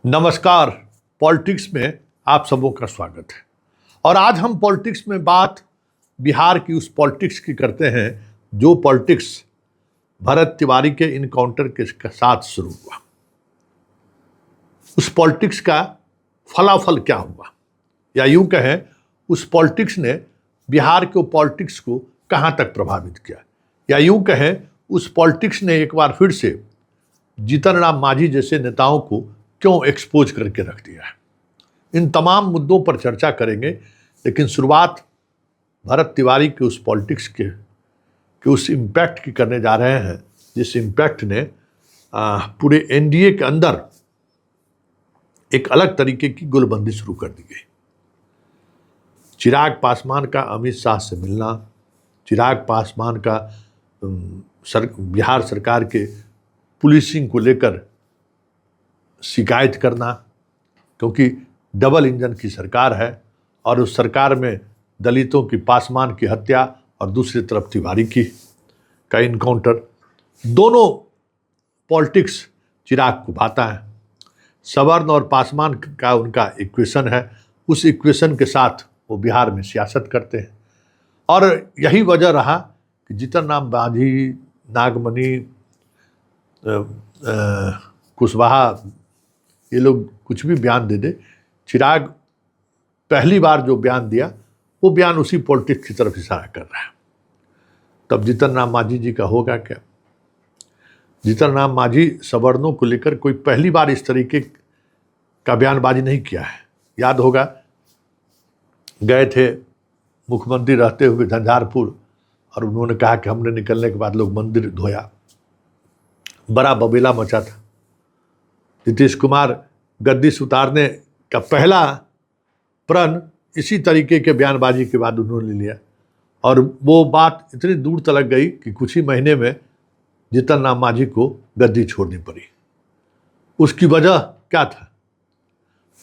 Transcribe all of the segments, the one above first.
नमस्कार। पॉलिटिक्स में आप सबों का स्वागत है। और आज हम पॉलिटिक्स में बात बिहार की उस पॉलिटिक्स की करते हैं जो पॉलिटिक्स भरत तिवारी के इनकाउंटर के साथ शुरू हुआ। उस पॉलिटिक्स का फलाफल क्या हुआ, या यूं कहें उस पॉलिटिक्स ने बिहार के पॉलिटिक्स को कहां तक प्रभावित किया, या यूं कहें उस पॉलिटिक्स ने एक बार फिर से जीतन राम मांझी जैसे नेताओं को क्यों एक्सपोज करके रख दिया है। इन तमाम मुद्दों पर चर्चा करेंगे, लेकिन शुरुआत भरत तिवारी के उस पॉलिटिक्स के उस इम्पैक्ट की करने जा रहे हैं जिस इम्पैक्ट ने पूरे एनडीए के अंदर एक अलग तरीके की गोलबंदी शुरू कर दी गई। चिराग पासवान का अमित शाह से मिलना, चिराग पासवान का बिहार सरकार के पुलिसिंग को लेकर शिकायत करना, क्योंकि डबल इंजन की सरकार है और उस सरकार में दलितों की पासवान की हत्या और दूसरी तरफ तिवारी का इनकाउंटर, दोनों पॉलिटिक्स चिराग को भाता है। सवर्ण और पासवान का उनका इक्वेशन है, उस इक्वेशन के साथ वो बिहार में सियासत करते हैं। और यही वजह रहा कि जीतन राम मांझी, नागमणि, कुशवाहा, ये लोग कुछ भी बयान दे दे, चिराग पहली बार जो बयान दिया वो बयान उसी पॉलिटिक्स की तरफ इशारा कर रहा है। तब जीतन राम मांझी जी का होगा क्या? जीतन राम मांझी सवर्णों को लेकर कोई पहली बार इस तरीके का बयानबाजी नहीं किया है। याद होगा, गए थे मुख्यमंत्री रहते हुए झंझारपुर और उन्होंने कहा कि हमने निकलने के बाद लोग मंदिर धोया, बड़ा बबेला मचा था। नीतीश कुमार गद्दी से उतारने का पहला प्रण इसी तरीके के बयानबाजी के बाद उन्होंने लिया, और वो बात इतनी दूर तलक गई कि कुछ ही महीने में जीतन राम मांझी को गद्दी छोड़नी पड़ी। उसकी वजह क्या था?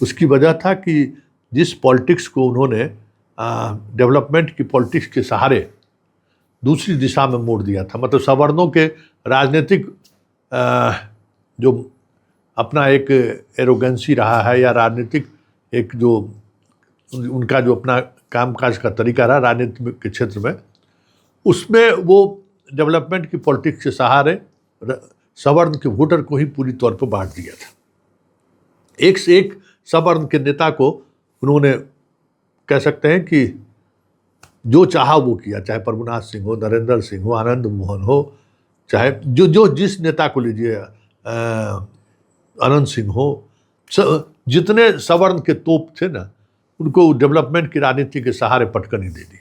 उसकी वजह था कि जिस पॉलिटिक्स को उन्होंने डेवलपमेंट की पॉलिटिक्स के सहारे दूसरी दिशा में मोड़ दिया था, मतलब सवर्णों के राजनीतिक जो अपना एक एरोगेंसी रहा है, या राजनीतिक एक जो उनका जो अपना कामकाज का तरीका रहा राजनीति के क्षेत्र में, उसमें वो डेवलपमेंट की पॉलिटिक्स के सहारे सवर्ण के वोटर को ही पूरी तौर पर बांट दिया था। एक से एक सवर्ण के नेता को उन्होंने, कह सकते हैं कि जो चाहा वो किया, चाहे प्रभुनाथ सिंह हो, नरेंद्र सिंह हो, आनंद मोहन हो, चाहे जो जिस नेता को लीजिए, अनंत सिंह हो, जितने सवर्ण के तोप थे ना, उनको डेवलपमेंट की राजनीति के सहारे पटकनी दे दी।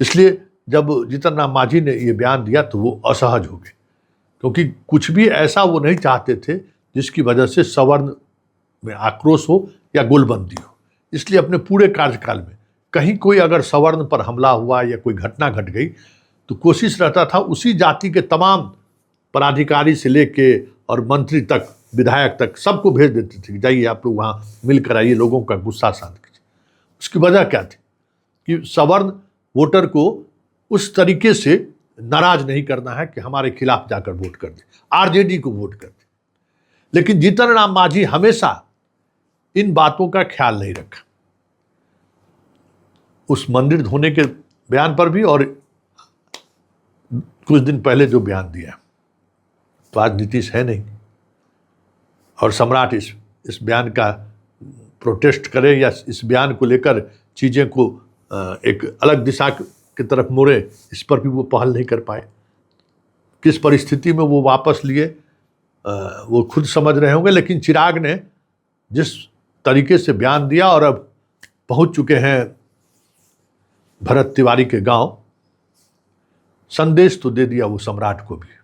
इसलिए जब जीतन राम मांझी ने ये बयान दिया तो वो असहज हो गए, क्योंकि कुछ भी ऐसा वो नहीं चाहते थे जिसकी वजह से सवर्ण में आक्रोश हो या गोलबंदी हो। इसलिए अपने पूरे कार्यकाल में कहीं कोई अगर सवर्ण पर हमला हुआ या कोई घटना घट गई तो कोशिश रहता था उसी जाति के तमाम पदाधिकारी से लेके और मंत्री तक, विधायक तक, सबको भेज देते थे कि जाइए आप लोग वहाँ मिलकर आइए, लोगों का गुस्सा शांत कीजिए। उसकी वजह क्या थी कि सवर्ण वोटर को उस तरीके से नाराज नहीं करना है कि हमारे खिलाफ जाकर वोट कर दे, आरजेडी को वोट कर दे। लेकिन जीतन राम मांझी हमेशा इन बातों का ख्याल नहीं रखा। उस मंदिर धोने के बयान पर भी, और कुछ दिन पहले जो बयान दिया, तो आज नीतीश है नहीं और सम्राट इस बयान का प्रोटेस्ट करे या इस बयान को लेकर चीज़ें को एक अलग दिशा की तरफ मोड़े, इस पर भी वो पहल नहीं कर पाए। किस परिस्थिति में वो वापस लिए वो खुद समझ रहे होंगे। लेकिन चिराग ने जिस तरीके से बयान दिया, और अब पहुंच चुके हैं भरत तिवारी के गांव, संदेश तो दे दिया वो सम्राट को भी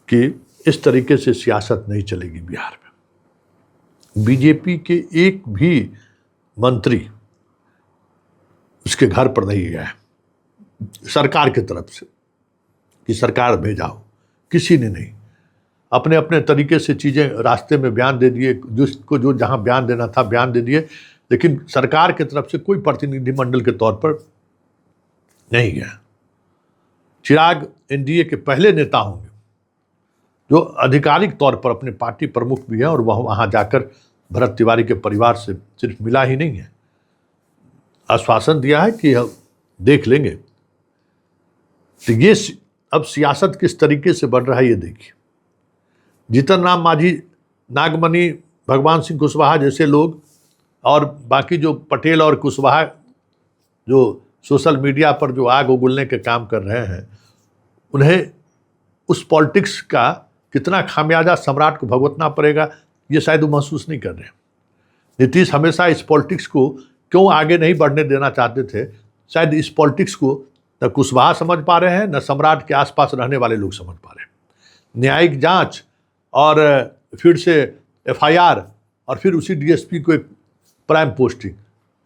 कि इस तरीके से सियासत नहीं चलेगी बिहार में। बीजेपी के एक भी मंत्री उसके घर पर नहीं गया है सरकार की तरफ से कि सरकार भेजा हो, किसी ने नहीं। अपने अपने तरीके से चीज़ें रास्ते में बयान दे दिए, जिसको जो जहां बयान देना था बयान दे दिए, लेकिन सरकार की तरफ से कोई प्रतिनिधिमंडल के तौर पर नहीं गया। चिराग एनडीए के पहले नेता होंगे जो आधिकारिक तौर पर अपने पार्टी प्रमुख भी है, और वह वहाँ जाकर भरत तिवारी के परिवार से सिर्फ मिला ही नहीं है, आश्वासन दिया है कि हम देख लेंगे। तो ये अब सियासत किस तरीके से बन रहा है ये देखिए। जीतन राम मांझी, नागमणि, भगवान सिंह कुशवाहा जैसे लोग और बाकी जो पटेल और कुशवाहा जो सोशल मीडिया पर जो आग उगलने के काम कर रहे हैं, उन्हें उस पॉलिटिक्स का कितना खामियाजा सम्राट को भुगतना पड़ेगा ये शायद वो महसूस नहीं कर रहे। नीतीश हमेशा इस पॉलिटिक्स को क्यों आगे नहीं बढ़ने देना चाहते थे, शायद इस पॉलिटिक्स को न कुशवाहा समझ पा रहे हैं, न सम्राट के आसपास रहने वाले लोग समझ पा रहे हैं। न्यायिक जांच और फिर से एफआईआर और फिर उसी डीएसपी को एक प्राइम पोस्टिंग,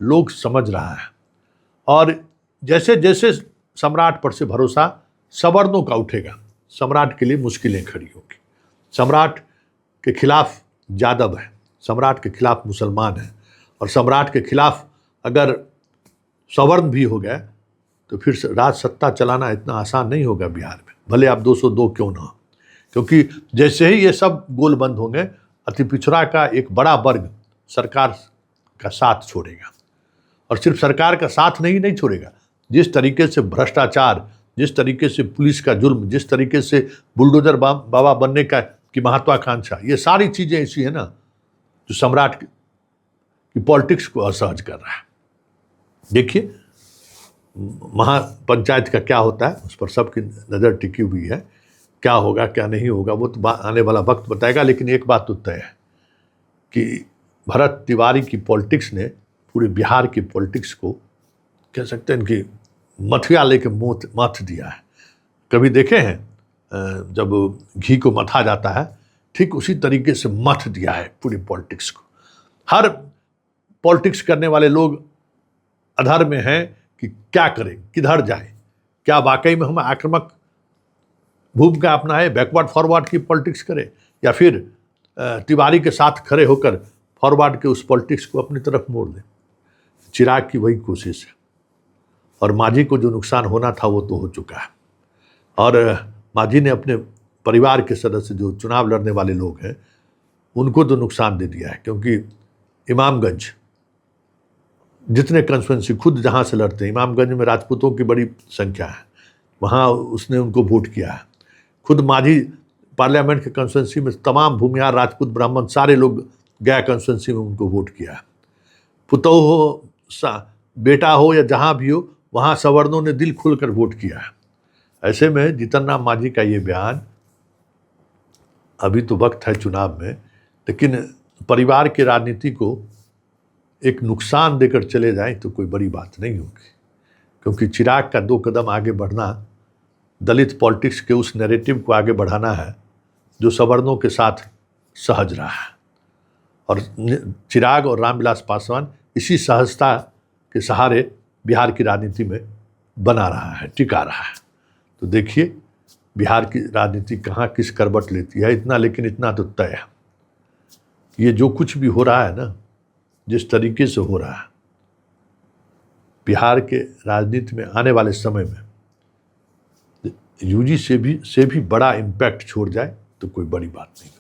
लोग समझ रहा है। और जैसे जैसे सम्राट पर से भरोसा सवर्णों का उठेगा, सम्राट के लिए मुश्किलें खड़ी होगी। सम्राट के खिलाफ यादव है, सम्राट के खिलाफ मुसलमान है, और सम्राट के खिलाफ अगर सवर्ण भी हो गए तो फिर राज सत्ता चलाना इतना आसान नहीं होगा बिहार में, भले आप 202 क्यों ना हो। क्योंकि जैसे ही ये सब गोल बंद होंगे, अति पिछड़ा का एक बड़ा वर्ग सरकार का साथ छोड़ेगा, और सिर्फ सरकार का साथ नहीं छोड़ेगा, जिस तरीके से भ्रष्टाचार, जिस तरीके से पुलिस का जुल्म, जिस तरीके से बुलडोजर बाबा बनने की महत्वाकांक्षा, ये सारी चीज़ें ऐसी है ना जो सम्राट की पॉलिटिक्स को असहज कर रहा है। देखिए महापंचायत का क्या होता है, उस पर सबकी नज़र टिकी हुई है। क्या होगा क्या नहीं होगा वो तो आने वाला वक्त बताएगा। लेकिन एक बात तो तय है कि भरत तिवारी की पॉलिटिक्स ने पूरे बिहार की पॉलिटिक्स को कह सकते हैं कि मथिया लेके मथ दिया है। कभी देखे हैं जब घी को मथा जाता है, ठीक उसी तरीके से मथ दिया है पूरी पॉलिटिक्स को। हर पॉलिटिक्स करने वाले लोग अधर में हैं कि क्या करें, किधर जाए, क्या वाकई में हम आक्रामक भूमिका अपनाएं, बैकवर्ड फॉरवर्ड की पॉलिटिक्स करें, या फिर तिवारी के साथ खड़े होकर फॉरवर्ड के उस पॉलिटिक्स को अपनी तरफ मोड़ दें। चिराग की वही कोशिश है, और मांझी को जो नुकसान होना था वो तो हो चुका है। और मांझी ने अपने परिवार के सदस्य जो चुनाव लड़ने वाले लोग हैं उनको तो नुकसान दे दिया है, क्योंकि इमामगंज जितने कंस्टिट्यूंसी खुद जहाँ से लड़ते हैं, इमामगंज में राजपूतों की बड़ी संख्या है, वहाँ उसने उनको वोट किया है। खुद मांझी पार्लियामेंट के कंस्टिट्यूंसी में तमाम भूमिहार राजपूत ब्राह्मण सारे लोग गया कंस्टिट्यूंसी में उनको वोट किया है। पुतोह हो, बेटा हो, या जहाँ भी हो, वहाँ सवर्णों ने दिल खुलकर वोट किया है। ऐसे में जीतन राम मांझी का ये बयान, अभी तो वक्त है चुनाव में, लेकिन परिवार की राजनीति को एक नुकसान देकर चले जाएं तो कोई बड़ी बात नहीं होगी। क्योंकि चिराग का 2 कदम आगे बढ़ना दलित पॉलिटिक्स के उस नैरेटिव को आगे बढ़ाना है जो सवर्णों के साथ सहज रहा है। और चिराग और रामविलास पासवान इसी सहजता के सहारे बिहार की राजनीति में बना रहा है, टिका रहा है। तो देखिए बिहार की राजनीति कहाँ किस करवट लेती है। लेकिन इतना तो तय है, ये जो कुछ भी हो रहा है ना, जिस तरीके से हो रहा है, बिहार के राजनीति में आने वाले समय में यूजी से भी बड़ा इम्पैक्ट छोड़ जाए तो कोई बड़ी बात नहीं।